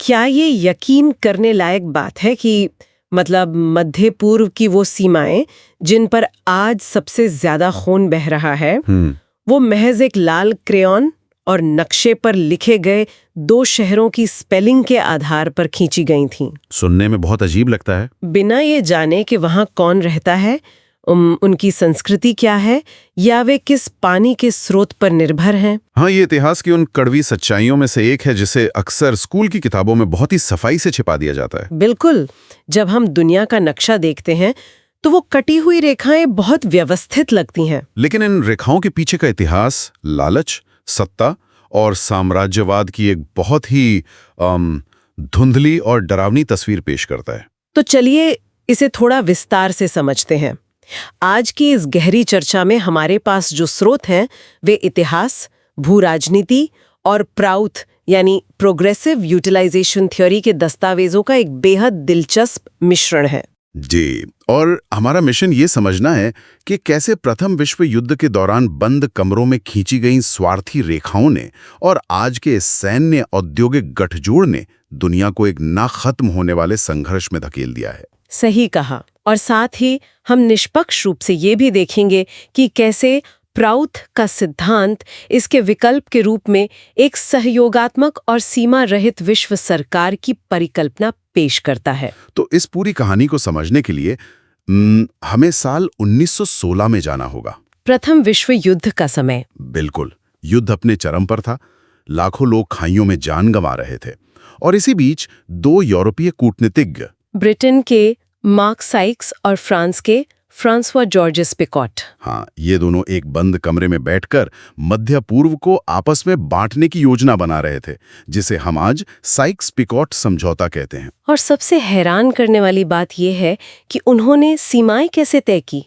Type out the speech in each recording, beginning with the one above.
क्या ये यकीन करने लायक बात है कि मतलब मध्य पूर्व की वो सीमाएं जिन पर आज सबसे ज्यादा खून बह रहा है वो महज एक लाल क्रेयॉन और नक्शे पर लिखे गए दो शहरों की स्पेलिंग के आधार पर खींची गई थीं? सुनने में बहुत अजीब लगता है। बिना ये जाने कि वहां कौन रहता है, उनकी संस्कृति क्या है या वे किस पानी के स्रोत पर निर्भर हैं। हाँ, ये इतिहास की उन कड़वी सच्चाइयों में से एक है जिसे अक्सर स्कूल की किताबों में बहुत ही सफाई से छिपा दिया जाता है। बिल्कुल। जब हम दुनिया का नक्शा देखते हैं तो वो कटी हुई रेखाएं बहुत व्यवस्थित लगती हैं। लेकिन इन रेखाओं के पीछे का इतिहास लालच, सत्ता और साम्राज्यवाद की एक बहुत ही धुंधली और डरावनी तस्वीर पेश करता है। तो चलिए इसे थोड़ा विस्तार से समझते हैं। आज की इस गहरी चर्चा में हमारे पास जो स्रोत हैं वे इतिहास, भू-राजनीति और प्राउथ यानी प्रोग्रेसिव यूटिलाइजेशन थ्योरी के दस्तावेजों का एक बेहद दिलचस्प मिश्रण है। जी, और हमारा मिशन ये समझना है कि कैसे प्रथम विश्व युद्ध के दौरान बंद कमरों में खींची गई स्वार्थी रेखाओं ने और आज के सैन्य औद्योगिक गठजोड़ ने दुनिया को एक ना खत्म होने वाले संघर्ष में धकेल दिया है। सही कहा। और साथ ही हम निष्पक्ष रूप से ये भी देखेंगे कि कैसे प्राउथ का सिद्धांत इसके विकल्प के रूप में एक सहयोगात्मक और सीमा रहित विश्व सरकार की परिकल्पना पेश करता है। तो इस पूरी कहानी को समझने के लिए हमें साल 1916 में जाना होगा। प्रथम विश्व युद्ध का समय। बिल्कुल, युद्ध अपने चरम पर था। लाखों लोग खाइयों में जान गंवा रहे थे और इसी बीच दो यूरोपीय कूटनीतिज्ञ, ब्रिटेन के मार्क साइक्स और फ्रांस के फ्रांसवा जॉर्जेस पिकॉट, हाँ, ये दोनों एक बंद कमरे में बैठकर मध्य पूर्व को आपस में बांटने की योजना बना रहे थे, जिसे हम आज साइक्स पिकॉट समझौता कहते हैं। और सबसे हैरान करने वाली बात यह है कि उन्होंने सीमाएं कैसे तय की।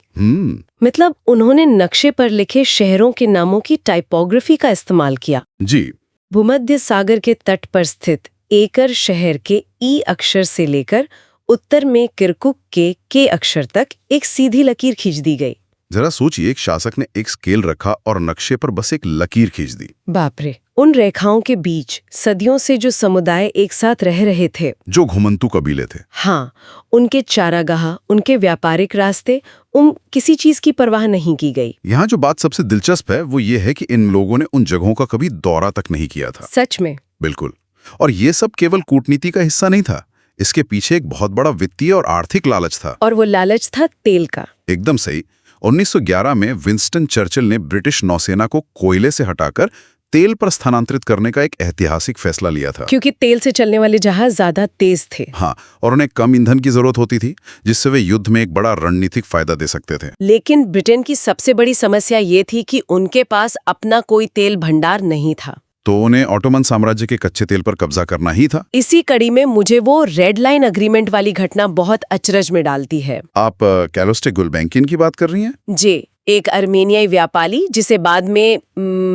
मतलब उन्होंने नक्शे पर लिखे शहरों के नामों की टाइपोग्राफी का इस्तेमाल किया। जी। भूमध्य सागर के तट पर स्थित एकर शहर के ई अक्षर से लेकर उत्तर में किरकुक के अक्षर तक एक सीधी लकीर खींच दी गई। जरा सोचिए, एक शासक ने एक स्केल रखा और नक्शे पर बस एक लकीर खींच दी। बाप रे। उन रेखाओं के बीच सदियों से जो समुदाय एक साथ रह रहे थे, जो घुमंतू कबीले थे, हाँ, उनके चारागाह, उनके व्यापारिक रास्ते, किसी चीज की परवाह नहीं की गई। यहाँ जो बात सबसे दिलचस्प है वो ये है कि इन लोगों ने उन जगहों का कभी दौरा तक नहीं किया था। सच में? बिल्कुल। और ये सब केवल कूटनीति का हिस्सा नहीं था, इसके पीछे एक बहुत बड़ा वित्तीय और आर्थिक लालच था। और वो लालच था तेल का। एकदम सही। 1911 में विंस्टन चर्चिल ने ब्रिटिश नौसेना को कोयले से हटाकर तेल पर स्थानांतरित करने का एक ऐतिहासिक फैसला लिया था। क्योंकि तेल से चलने वाले जहाज ज्यादा तेज थे। हाँ, और उन्हें कम ईंधन की जरूरत होती थी, जिससे वे युद्ध में एक बड़ा रणनीतिक फायदा दे सकते थे। लेकिन ब्रिटेन की सबसे बड़ी समस्या ये थी कि उनके पास अपना कोई तेल भंडार नहीं था। तो उन्हें ऑटोमन साम्राज्य के कच्चे तेल पर कब्जा करना ही था। इसी कड़ी में मुझे वो रेड लाइन अग्रीमेंट वाली घटना बहुत अचरज में डालती है। आप कैलोस्टे गुल्बेंकिन की बात कर रही हैं? जी, एक अर्मेनियाई व्यापारी जिसे बाद में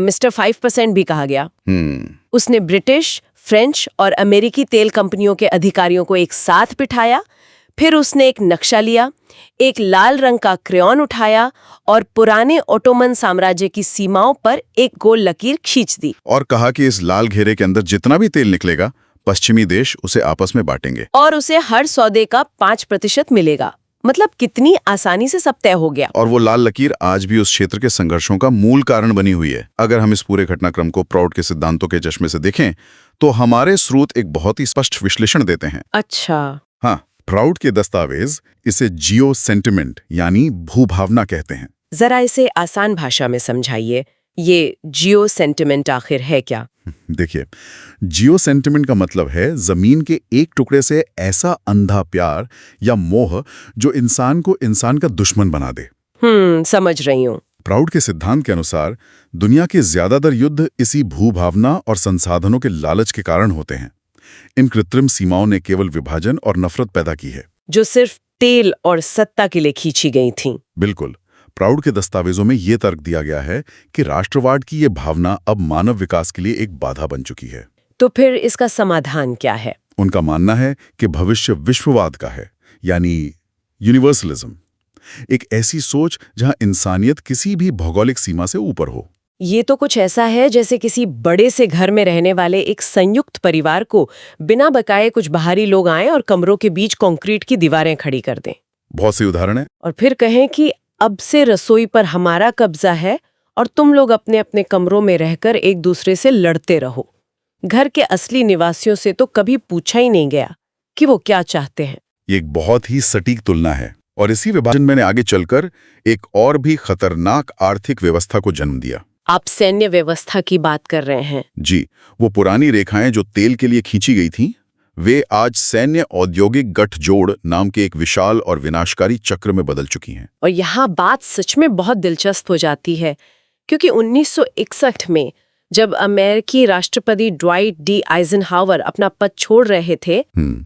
मिस्टर 5% भी कहा गया। उसने ब्रिटिश, फ्रेंच और अमेरिकी तेल कंपनियों के अधिकारियों को एक साथ बिठाया। फिर उसने एक नक्शा लिया, एक लाल रंग का क्रेयॉन उठाया और पुराने ओटोमन साम्राज्य की सीमाओं पर एक गोल लकीर खींच दी। और कहा कि इस लाल घेरे के अंदर जितना भी तेल निकलेगा, पश्चिमी देश उसे आपस में बांटेंगे और उसे हर सौदे का 5% मिलेगा। मतलब कितनी आसानी से सब तय हो गया। और वो लाल लकीर आज भी उस क्षेत्र के संघर्षों का मूल कारण बनी हुई है। अगर हम इस पूरे घटनाक्रम को प्राउड के सिद्धांतों के चश्मे से देखें तो हमारे स्रोत एक बहुत ही स्पष्ट विश्लेषण देते हैं। अच्छा। हाँ, प्राउड के दस्तावेज इसे जियो सेंटिमेंट यानी भूभावना कहते हैं। जरा इसे आसान भाषा में समझाइए, ये जियो सेंटिमेंट आखिर है क्या? देखिए, जियो सेंटिमेंट का मतलब है जमीन के एक टुकड़े से ऐसा अंधा प्यार या मोह जो इंसान को इंसान का दुश्मन बना दे। समझ रही हूँ। प्राउड के सिद्धांत के अनुसार दुनिया के ज्यादातर युद्ध इसी भूभावना और संसाधनों के लालच के कारण होते हैं। इन कृत्रिम सीमाओं ने केवल विभाजन और नफरत पैदा की है, जो सिर्फ तेल और सत्ता के लिए खींची गई थीं। बिल्कुल। प्राउड के दस्तावेजों में ये तर्क दिया गया है कि राष्ट्रवाद की ये भावना अब मानव विकास के लिए एक बाधा बन चुकी है। तो फिर इसका समाधान क्या है? उनका मानना है कि भविष्य विश्ववाद का है, यानी यूनिवर्सलिज्म। एक ऐसी सोच जहां इंसानियत किसी भी भौगोलिक सीमा से ऊपर हो। ये तो कुछ ऐसा है जैसे किसी बड़े से घर में रहने वाले एक संयुक्त परिवार को बिना बकाए कुछ बाहरी लोग आएं और कमरों के बीच कंक्रीट की दीवारें खड़ी कर दें बहुत सी उदाहरण है। और फिर कहें कि अब से रसोई पर हमारा कब्जा है और तुम लोग अपने अपने कमरों में रहकर एक दूसरे से लड़ते रहो। घर के असली निवासियों से तो कभी पूछा ही नहीं गया कि वो क्या चाहते हैं। ये एक बहुत ही सटीक तुलना है और इसी विभाजन में ने आगे चलकर एक और भी खतरनाक आर्थिक व्यवस्था को जन्म दिया। आप सैन्य व्यवस्था की बात कर रहे हैं? जी, वो पुरानी रेखाएं जो तेल के लिए खींची गई थीं, वे आज सैन्य औद्योगिक गठजोड़ नाम के एक विशाल और विनाशकारी चक्र में बदल चुकी हैं। और यहाँ बात सच में बहुत दिलचस्प हो जाती है क्योंकि 1961 में जब अमेरिकी राष्ट्रपति ड्वाइट डी आइजनहावर अपना पद छोड़ रहे थे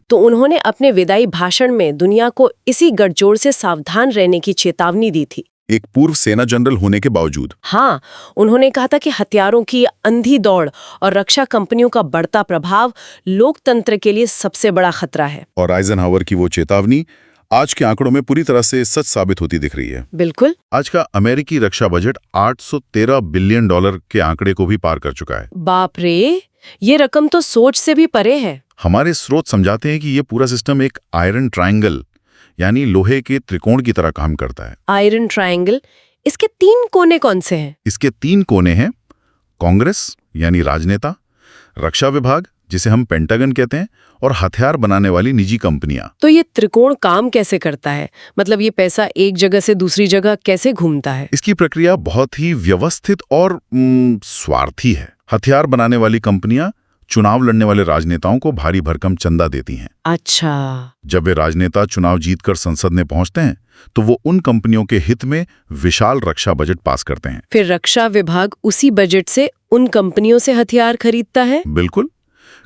तो उन्होंने अपने विदाई भाषण में दुनिया को इसी गठजोड़ से सावधान रहने की चेतावनी दी थी। एक पूर्व सेना जनरल होने के बावजूद। हाँ, उन्होंने कहा था कि हथियारों की अंधी दौड़ और रक्षा कंपनियों का बढ़ता प्रभाव लोकतंत्र के लिए सबसे बड़ा खतरा है। और आइजनहावर की वो चेतावनी आज के आंकड़ों में पूरी तरह से सच साबित होती दिख रही है। बिल्कुल। आज का अमेरिकी रक्षा बजट $813 बिलियन के आंकड़े को भी पार कर चुका है। बाप रे, ये रकम तो सोच से भी परे है। हमारे स्रोत समझाते हैं कि ये पूरा सिस्टम एक आयरन ट्रायंगल यानी लोहे के त्रिकोण की तरह काम करता है। आयरन ट्रायंगल, इसके 3 कोने कौन से हैं? इसके 3 कोने हैं कांग्रेस यानी राजनेता, रक्षा विभाग जिसे हम पेंटागन कहते हैं, और हथियार बनाने वाली निजी कंपनियां। तो ये त्रिकोण काम कैसे करता है? मतलब ये पैसा एक जगह से दूसरी जगह कैसे घूमता है? इसकी प्रक्रिया बहुत ही व्यवस्थित और स्वार्थी है। हथियार बनाने वाली कंपनियां चुनाव लड़ने वाले राजनेताओं को भारी भरकम चंदा देती हैं। अच्छा। जब वे राजनेता चुनाव जीतकर संसद में पहुंचते हैं तो वो उन कंपनियों के हित में विशाल रक्षा बजट पास करते हैं। फिर रक्षा विभाग उसी बजट से उन कंपनियों से हथियार खरीदता है? बिल्कुल।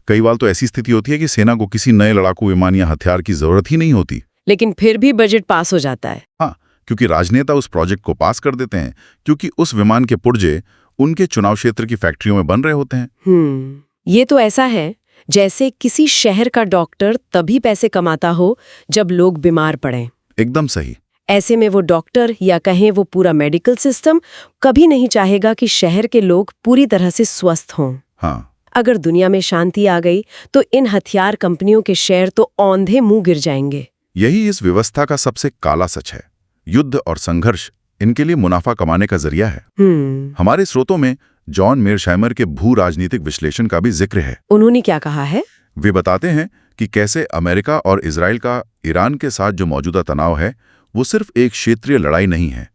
कई बार तो ऐसी स्थिति होती है कि सेना को किसी नए लड़ाकू विमान या हथियार की जरूरत ही नहीं होती, लेकिन फिर भी बजट पास हो जाता है। हाँ, क्योंकि राजनेता उस प्रोजेक्ट को पास कर देते हैं क्योंकि उस विमान के पुर्जे उनके चुनाव क्षेत्र की फैक्ट्रियों में बन रहे होते हैं। ये तो ऐसा है जैसे किसी शहर का डॉक्टर तभी पैसे कमाता हो जब लोग बीमार पड़े। एकदम सही। ऐसे में वो डॉक्टर या कहें वो पूरा मेडिकल सिस्टम कभी नहीं चाहेगा कि शहर के लोग पूरी तरह से स्वस्थ हों। हाँ। अगर दुनिया में शांति आ गई तो इन हथियार कंपनियों के शेयर तो औंधे मुंह गिर जाएंगे। यही इस व्यवस्था का सबसे काला सच है। युद्ध और संघर्ष इनके लिए मुनाफा कमाने का जरिया है। हमारे स्रोतों में जॉन मेरशाइमर के भू राजनीतिक विश्लेषण का भी जिक्र है। उन्होंने क्या कहा है? वे बताते हैं कि कैसे अमेरिका और इजराइल का ईरान के साथ जो मौजूदा तनाव है वो सिर्फ एक क्षेत्रीय लड़ाई नहीं है,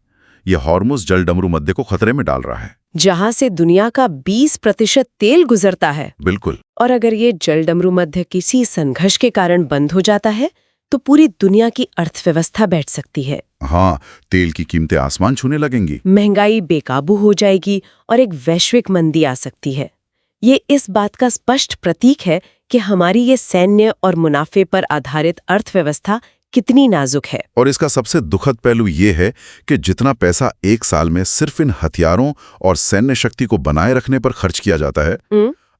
यह हॉर्मुज़ जलडमरू मध्य को खतरे में डाल रहा है, जहां से दुनिया का 20% तेल गुजरता है। बिल्कुल। और अगर ये जलडमरू मध्य किसी संघर्ष के कारण बंद हो जाता है तो पूरी दुनिया की अर्थव्यवस्था बैठ सकती है। हाँ, तेल की कीमतें आसमान छूने लगेंगी, महंगाई बेकाबू हो जाएगी और एक वैश्विक मंदी आ सकती है। ये इस बात का स्पष्ट प्रतीक है कि हमारी ये सैन्य और मुनाफे पर आधारित अर्थव्यवस्था कितनी नाजुक है। और इसका सबसे दुखद पहलू ये है कि जितना पैसा एक साल में सिर्फ इन हथियारों और सैन्य शक्ति को बनाए रखने पर खर्च किया जाता है,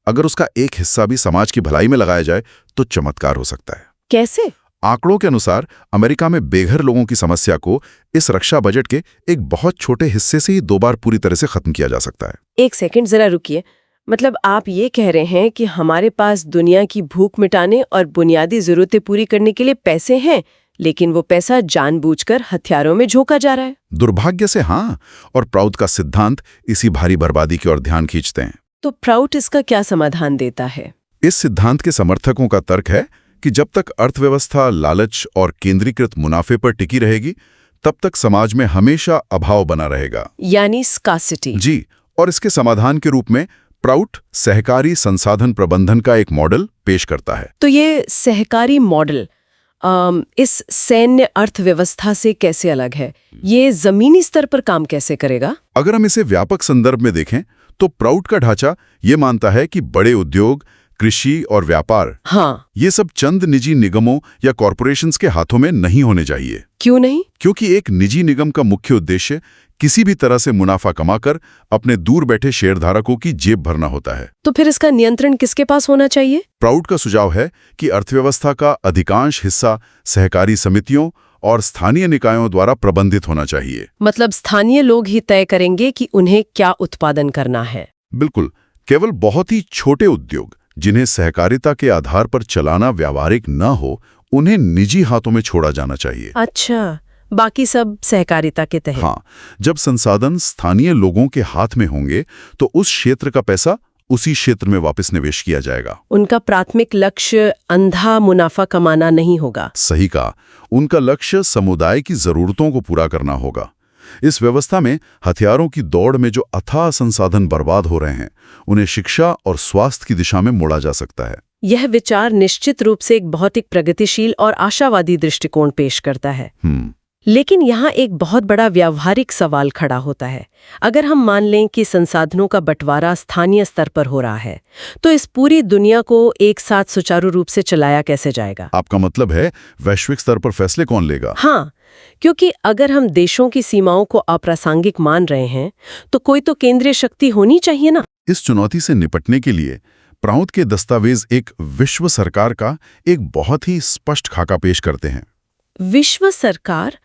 अगर उसका एक हिस्सा भी समाज की भलाई में लगाया जाए तो चमत्कार हो सकता है। कैसे? आंकड़ों के अनुसार अमेरिका में बेघर लोगों की समस्या को इस रक्षा बजट के एक बहुत छोटे हिस्से से ही 2 बार पूरी तरह से खत्म किया जा सकता है। एक सेकंड जरा रुकिए। मतलब आप ये कह रहे हैं कि हमारे पास दुनिया की भूख मिटाने और बुनियादी जरूरतें पूरी करने के लिए पैसे हैं, लेकिन वो पैसा जानबूझकर हथियारों में झोंका जा रहा है? दुर्भाग्य से हाँ, और प्राउड का सिद्धांत इसी भारी बर्बादी की ओर ध्यान खींचते हैं। तो प्राउड इसका क्या समाधान देता है? इस सिद्धांत के समर्थकों का तर्क है कि जब तक अर्थव्यवस्था लालच और केंद्रीकृत मुनाफे पर टिकी रहेगी तब तक समाज में हमेशा अभाव बना रहेगा, यानी स्कार्सिटी। जी, और इसके समाधान के रूप में प्राउड सहकारी संसाधन प्रबंधन का एक मॉडल पेश करता है। तो ये सहकारी मॉडल इस सैन्य अर्थव्यवस्था से कैसे अलग है? ये जमीनी स्तर पर काम कैसे करेगा? अगर हम इसे व्यापक संदर्भ में देखें तो प्राउड का ढांचा ये मानता है कि बड़े उद्योग, कृषि और व्यापार, हाँ, ये सब चंद निजी निगमों या कॉरपोरेशंस के हाथों में नहीं होने चाहिए। क्यों नहीं? क्योंकि एक निजी निगम का मुख्य उद्देश्य किसी भी तरह से मुनाफा कमाकर अपने दूर बैठे शेयरधारकों की जेब भरना होता है। तो फिर इसका नियंत्रण किसके पास होना चाहिए? प्राउड का सुझाव है कि अर्थव्यवस्था का अधिकांश हिस्सा सहकारी समितियों और स्थानीय निकायों द्वारा प्रबंधित होना चाहिए। मतलब स्थानीय लोग ही तय करेंगे कि उन्हें क्या उत्पादन करना है। बिल्कुल, केवल बहुत ही छोटे उद्योग जिन्हें सहकारिता के आधार पर चलाना व्यावहारिक न हो, उन्हें निजी हाथों में छोड़ा जाना चाहिए। अच्छा, बाकी सब सहकारिता के तहत। हाँ, जब संसाधन स्थानीय लोगों के हाथ में होंगे तो उस क्षेत्र का पैसा उसी क्षेत्र में वापस निवेश किया जाएगा। उनका प्राथमिक लक्ष्य अंधा मुनाफा कमाना नहीं होगा। सही कहा, उनका लक्ष्य समुदाय की जरूरतों को पूरा करना होगा। इस व्यवस्था में हथियारों की दौड़ में जो अथाह संसाधन बर्बाद हो रहे हैं, उन्हें शिक्षा और स्वास्थ्य की दिशा में मोड़ा जा सकता है। यह विचार निश्चित रूप से एक बहुत ही प्रगतिशील और आशावादी दृष्टिकोण पेश करता है। लेकिन यहाँ एक बहुत बड़ा व्यावहारिक सवाल खड़ा होता है। अगर हम मान लें कि संसाधनों का बंटवारा स्थानीय स्तर पर हो रहा है, तो इस पूरी दुनिया को एक साथ सुचारू रूप से चलाया कैसे जाएगा? आपका मतलब है वैश्विक स्तर पर फैसले कौन लेगा? हाँ, क्योंकि अगर हम देशों की सीमाओं को अप्रासंगिक मान रहे हैं, तो कोई तो केंद्रीय शक्ति होनी चाहिए ना। इस चुनौती से निपटने के लिए प्राउद के दस्तावेज एक विश्व सरकार का एक बहुत ही स्पष्ट खाका पेश करते हैं। विश्व सरकार,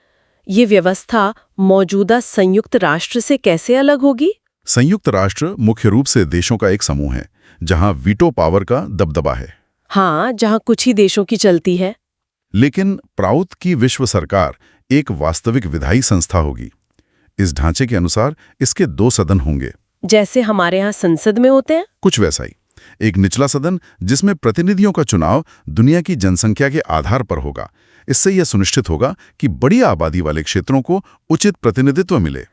ये व्यवस्था मौजूदा संयुक्त राष्ट्र से कैसे अलग होगी? संयुक्त राष्ट्र मुख्य रूप से देशों का एक समूह है जहां वीटो पावर का दबदबा है। हाँ, जहां कुछ ही देशों की चलती है। लेकिन प्राउद की विश्व सरकार एक वास्तविक विधायी संस्था होगी। इस ढांचे के अनुसार इसके 2 सदन होंगे, जैसे हमारे यहाँ संसद में होते हैं। कुछ वैसा ही। एक निचला सदन जिसमें प्रतिनिधियों का चुनाव दुनिया की जनसंख्या के आधार पर होगा। इससे यह सुनिश्चित होगा कि बड़ी आबादी वाले क्षेत्रों को उचित प्रतिनिधित्व मिले।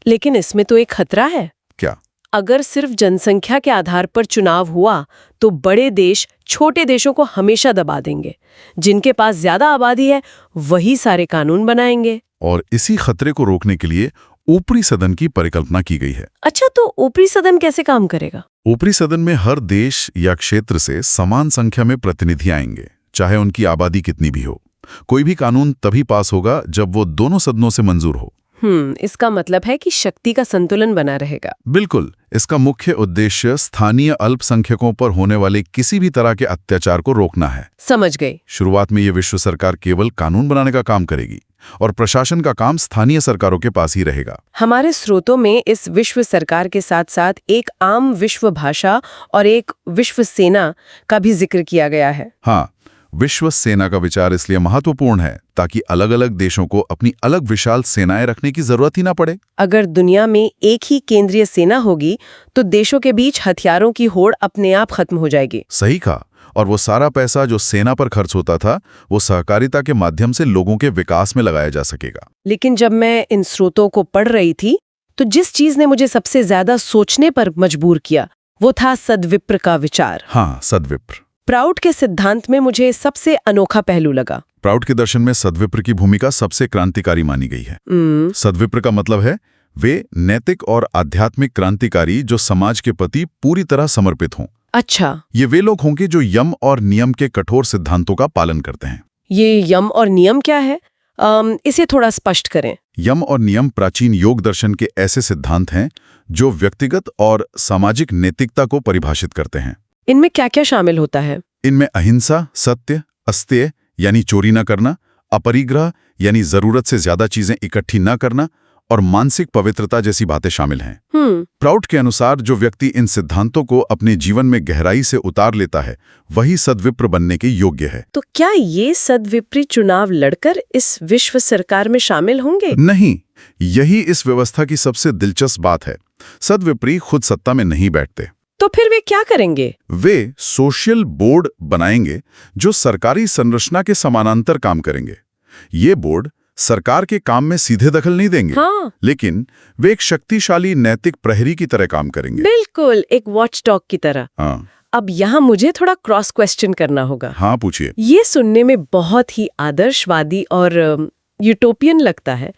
लेकिन इसमें तो एक खतरा है। क्या? अगर सिर्फ जनसंख्या के आधार पर चुनाव हुआ तो बड़े देश छोटे देशों को हमेशा दबा देंगे। जिनके पास ज्यादा आबादी है वही सारे कानून बनाएंगे। और इसी खतरे को रोकने के लिए ऊपरी सदन की परिकल्पना की गई है। अच्छा, तो ऊपरी सदन कैसे काम करेगा? ऊपरी सदन में हर देश या क्षेत्र से समान संख्या में प्रतिनिधि आएंगे, चाहे उनकी आबादी कितनी भी हो। कोई भी कानून तभी पास होगा जब वो दोनों सदनों से मंजूर हो। इसका मतलब है कि शक्ति का संतुलन बना रहेगा। बिल्कुल। इसका मुख्य उद्देश्य स्थानीय अल्पसंख्यकों पर होने वाले किसी भी तरह के अत्याचार को रोकना है। समझ गई। शुरुआत में ये विश्व सरकार केवल कानून बनाने का काम करेगी और प्रशासन का काम स्थानीय सरकारों के पास ही रहेगा। हमारे स्रोतों में इस विश्व सरकार के साथ साथ एक आम विश्व भाषा और एक विश्व सेना का भी जिक्र किया गया है। हाँ, विश्व सेना का विचार इसलिए महत्वपूर्ण है ताकि अलग अलग देशों को अपनी अलग विशाल सेनाएं रखने की जरूरत ही ना पड़े। अगर दुनिया में एक ही केंद्रीय सेना होगी तो देशों के बीच हथियारों की होड़ अपने आप खत्म हो जाएगी। सही कहा। और वो सारा पैसा जो सेना पर खर्च होता था वो सहकारिता के माध्यम से लोगों के विकास में लगाया जा सकेगा। लेकिन जब मैं इन स्रोतों को पढ़ रही थी तो जिस चीज ने मुझे सबसे ज्यादा सोचने पर मजबूर किया वो था सद्विप्र का विचार। हाँ, सद्विप्र। प्राउड के सिद्धांत में मुझे सबसे अनोखा पहलू लगा। प्राउड के दर्शन में सद्विप्र की भूमिका सबसे क्रांतिकारी मानी गई है। सद्विप्र का मतलब है वे नैतिक और आध्यात्मिक क्रांतिकारी जो समाज के प्रति पूरी तरह समर्पित हों। अच्छा, ये वे लोग होंगे जो यम और नियम के कठोर सिद्धांतों का पालन करते हैं। ये यम और नियम क्या है? इसे थोड़ा स्पष्ट करें। यम और नियम प्राचीन योग दर्शन के ऐसे सिद्धांत हैं जो व्यक्तिगत और सामाजिक नैतिकता को परिभाषित करते हैं। इनमें क्या क्या शामिल होता है? इनमें अहिंसा, सत्य, अस्तेय यानी चोरी न करना, अपरिग्रह यानी जरूरत से ज्यादा चीजें इकट्ठी न करना और मानसिक पवित्रता जैसी बातें शामिल हैं। प्राउड के अनुसार जो व्यक्ति इन सिद्धांतों को अपने जीवन में गहराई से उतार लेता है वही सद्विप्र बनने के योग्य है। तो क्या ये सद्विप्री चुनाव लड़कर इस विश्व सरकार में शामिल होंगे? नहीं, यही इस व्यवस्था की सबसे दिलचस्प बात है। सद्विप्री खुद सत्ता में नहीं बैठते। तो फिर वे क्या करेंगे? वे सोशल बोर्ड बनाएंगे जो सरकारी संरचना के समानांतर काम करेंगे। ये बोर्ड सरकार के काम में सीधे दखल नहीं देंगे। हाँ। लेकिन वे एक शक्तिशाली नैतिक प्रहरी की तरह काम करेंगे। बिल्कुल, एक वॉचडॉग की तरह। हाँ। अब यहाँ मुझे थोड़ा क्रॉस क्वेश्चन करना होगा। हाँ, पूछिए। ये सुनने में बहुत ही आदर्शवादी और यूटोपियन लगता है।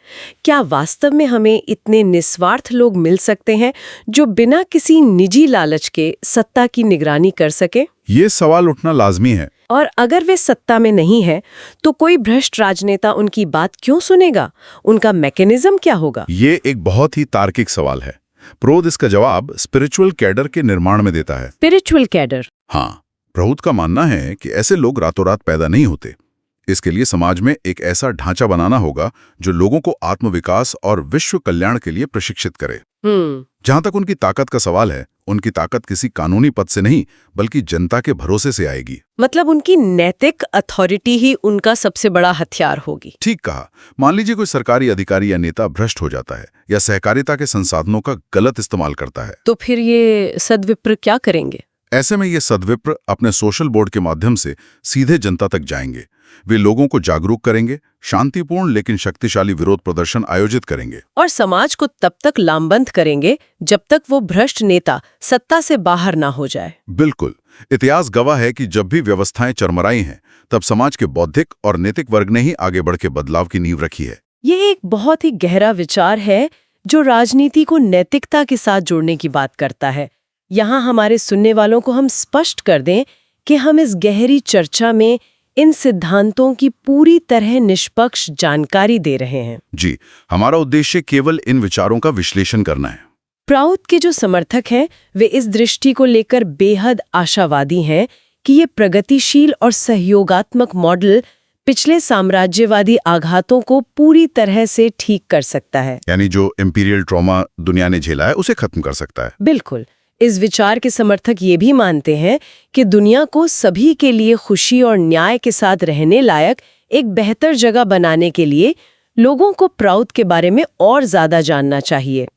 क्या वास्तव में हमें इतने निस्वार्थ लोग मिल सकते हैं जो बिना किसी निजी लालच के सत्ता की निगरानी कर सके? ये सवाल उठना लाजमी है। और अगर वे सत्ता में नहीं है तो कोई भ्रष्ट राजनेता उनकी बात क्यों सुनेगा? उनका मैकेनिज्म क्या होगा? ये एक बहुत ही तार्किक सवाल है। प्रोद इसका जवाब स्पिरिचुअल कैडर के निर्माण में देता है। Spiritual cadre? हाँ, प्रोद का मानना है कि ऐसे लोग रातों रात पैदा नहीं होते। इसके लिए समाज में एक ऐसा ढांचा बनाना होगा जो लोगों को आत्मविकास और विश्व कल्याण के लिए प्रशिक्षित करे। जहां तक उनकी ताकत का सवाल है, उनकी ताकत किसी कानूनी पद से नहीं बल्कि जनता के भरोसे से आएगी। मतलब उनकी नैतिक अथॉरिटी ही उनका सबसे बड़ा हथियार होगी। ठीक कहा। मान लीजिए कोई सरकारी अधिकारी या नेता भ्रष्ट हो जाता है या सहकारिता के संसाधनों का गलत इस्तेमाल करता है, तो फिर ये सद्विप्र क्या करेंगे? ऐसे में ये सद्विप्र अपने सोशल बोर्ड के माध्यम से सीधे जनता तक जाएंगे। वे लोगों को जागरूक करेंगे, शांतिपूर्ण लेकिन शक्तिशाली विरोध प्रदर्शन आयोजित करेंगे और समाज को तब तक लामबंद करेंगे जब तक वो भ्रष्ट नेता सत्ता से बाहर ना हो जाए। बिल्कुल। इतिहास गवाह है कि जब भी व्यवस्थाएं चरमराई हैं, तब समाज के बौद्धिक और नैतिक वर्ग ने ही आगे बढ़ के बदलाव की नींव रखी है। ये एक बहुत ही गहरा विचार है जो राजनीति को नैतिकता के साथ जोड़ने की बात करता है। यहाँ हमारे सुनने वालों को हम स्पष्ट कर दें कि हम इस गहरी चर्चा में इन सिद्धांतों की पूरी तरह निष्पक्ष जानकारी दे रहे हैं। जी, हमारा उद्देश्य केवल इन विचारों का विश्लेषण करना है। प्राउड के जो समर्थक हैं वे इस दृष्टि को लेकर बेहद आशावादी हैं कि ये प्रगतिशील और सहयोगात्मक मॉडल पिछले साम्राज्यवादी आघातों को पूरी तरह से ठीक कर सकता है। यानी जो इंपीरियल ट्रॉमा दुनिया ने झेला है उसे खत्म कर सकता है। बिल्कुल। इस विचार के समर्थक ये भी मानते हैं कि दुनिया को सभी के लिए खुशी और न्याय के साथ रहने लायक एक बेहतर जगह बनाने के लिए लोगों को प्राउड के बारे में और ज्यादा जानना चाहिए।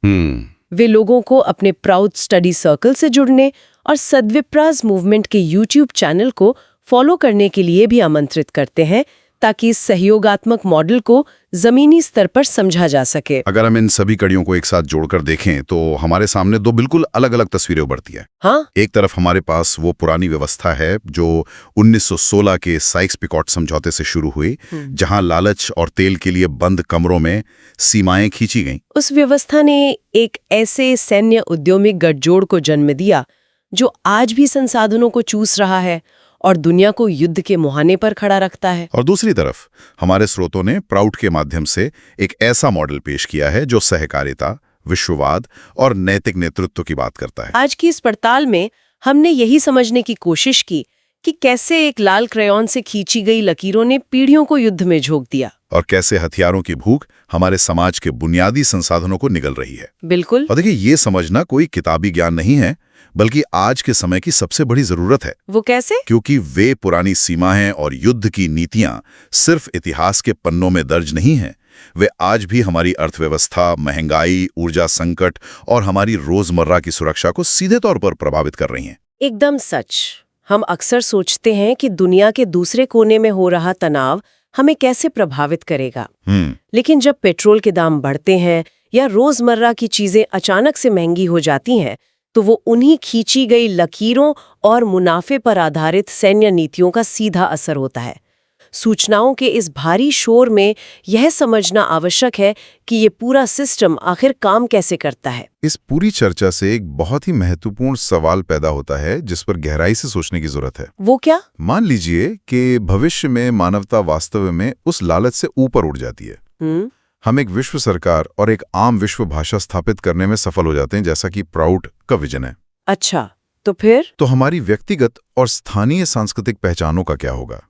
वे लोगों को अपने प्राउड स्टडी सर्कल से जुड़ने और सद्विप्राज मूवमेंट के YouTube चैनल को फॉलो करने के लिए भी आमंत्रित करते हैं ताकि इस सहयोगात्मक मॉडल को जमीनी स्तर पर समझा जा सके। अगर हम इन सभी कड़ियों को एक साथ जोड़कर देखें तो हमारे सामने दो बिल्कुल अलग-अलग तस्वीरें उभरती हैं। हाँ? एक तरफ हमारे पास वो पुरानी व्यवस्था है जो 1916 के साइक्स-पिकॉट समझौते से शुरू हुई, जहां लालच और तेल के लिए बंद कमरों में सीमाएं खींची गईं। उस व्यवस्था ने एक ऐसे सैन्य औद्योगिक गठजोड़ को जन्म दिया जो आज भी संसाधनों को चूस रहा है और दुनिया को युद्ध के मुहाने पर खड़ा रखता है। और दूसरी तरफ हमारे स्रोतों ने प्राउड के माध्यम से एक ऐसा मॉडल पेश किया है जो सहकारिता, विश्ववाद और नैतिक नेतृत्व की बात करता है। आज की इस पड़ताल में हमने यही समझने की कोशिश की कि कैसे एक लाल क्रेयॉन से खींची गई लकीरों ने पीढ़ियों को युद्ध में झोंक दिया और कैसे हथियारों की भूख हमारे समाज के बुनियादी संसाधनों को निगल रही है। बिल्कुल। और देखिए, ये समझना कोई किताबी ज्ञान नहीं है बल्कि आज के समय की सबसे बड़ी जरूरत है। वो कैसे? क्योंकि वे पुरानी सीमाएं और युद्ध की नीतियां सिर्फ इतिहास के पन्नों में दर्ज नहीं हैं, वे आज भी हमारी अर्थव्यवस्था, महंगाई, ऊर्जा संकट और हमारी रोजमर्रा की सुरक्षा को सीधे तौर पर प्रभावित कर रही हैं। एकदम सच। हम अक्सर सोचते हैं कि दुनिया के दूसरे कोने में हो रहा तनाव हमें कैसे प्रभावित करेगा, लेकिन जब पेट्रोल के दाम बढ़ते हैं या रोजमर्रा की चीजें अचानक से महंगी हो जाती हैं, तो वो उन्हीं खींची गई लकीरों और मुनाफे पर आधारित सैन्य नीतियों का सीधा असर होता है। सूचनाओं के इस भारी शोर में यह समझना आवश्यक है कि ये पूरा सिस्टम आखिर काम कैसे करता है। इस पूरी चर्चा से एक बहुत ही महत्वपूर्ण सवाल पैदा होता है जिस पर गहराई से सोचने की जरूरत है। वो क्या? मान लीजिए कि भविष्य में मानवता वास्तव में उस लालच से ऊपर उठ जाती है। हम एक विश्व सरकार और एक आम विश्व भाषा स्थापित करने में सफल हो जाते हैं, जैसा कि प्राउड का विजन है। अच्छा, तो फिर? तो हमारी व्यक्तिगत और स्थानीय सांस्कृतिक पहचानों का क्या होगा?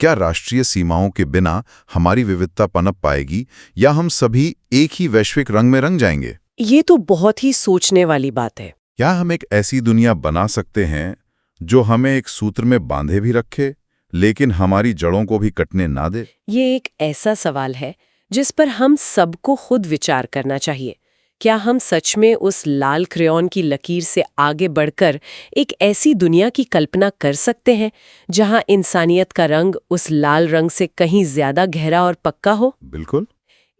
क्या राष्ट्रीय सीमाओं के बिना हमारी विविधता पनप पाएगी या हम सभी एक ही वैश्विक रंग में रंग जाएंगे? ये तो बहुत ही सोचने वाली बात है। क्या हम एक ऐसी दुनिया बना सकते हैं जो हमें एक सूत्र में बांधे भी रखे लेकिन हमारी जड़ों को भी कटने ना दे? ये एक ऐसा सवाल है जिस पर हम सबको खुद विचार करना चाहिए। क्या हम सच में उस लाल क्रेयॉन की लकीर से आगे बढ़कर एक ऐसी दुनिया की कल्पना कर सकते हैं जहां इंसानियत का रंग उस लाल रंग से कहीं ज्यादा गहरा और पक्का हो? बिल्कुल।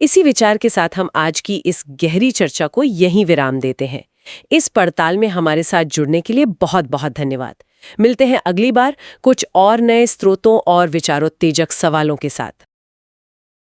इसी विचार के साथ हम आज की इस गहरी चर्चा को यहीं विराम देते हैं। इस पड़ताल में हमारे साथ जुड़ने के लिए बहुत बहुत धन्यवाद। मिलते हैं अगली बार कुछ और नए स्रोतों और विचारोत्तेजक सवालों के साथ।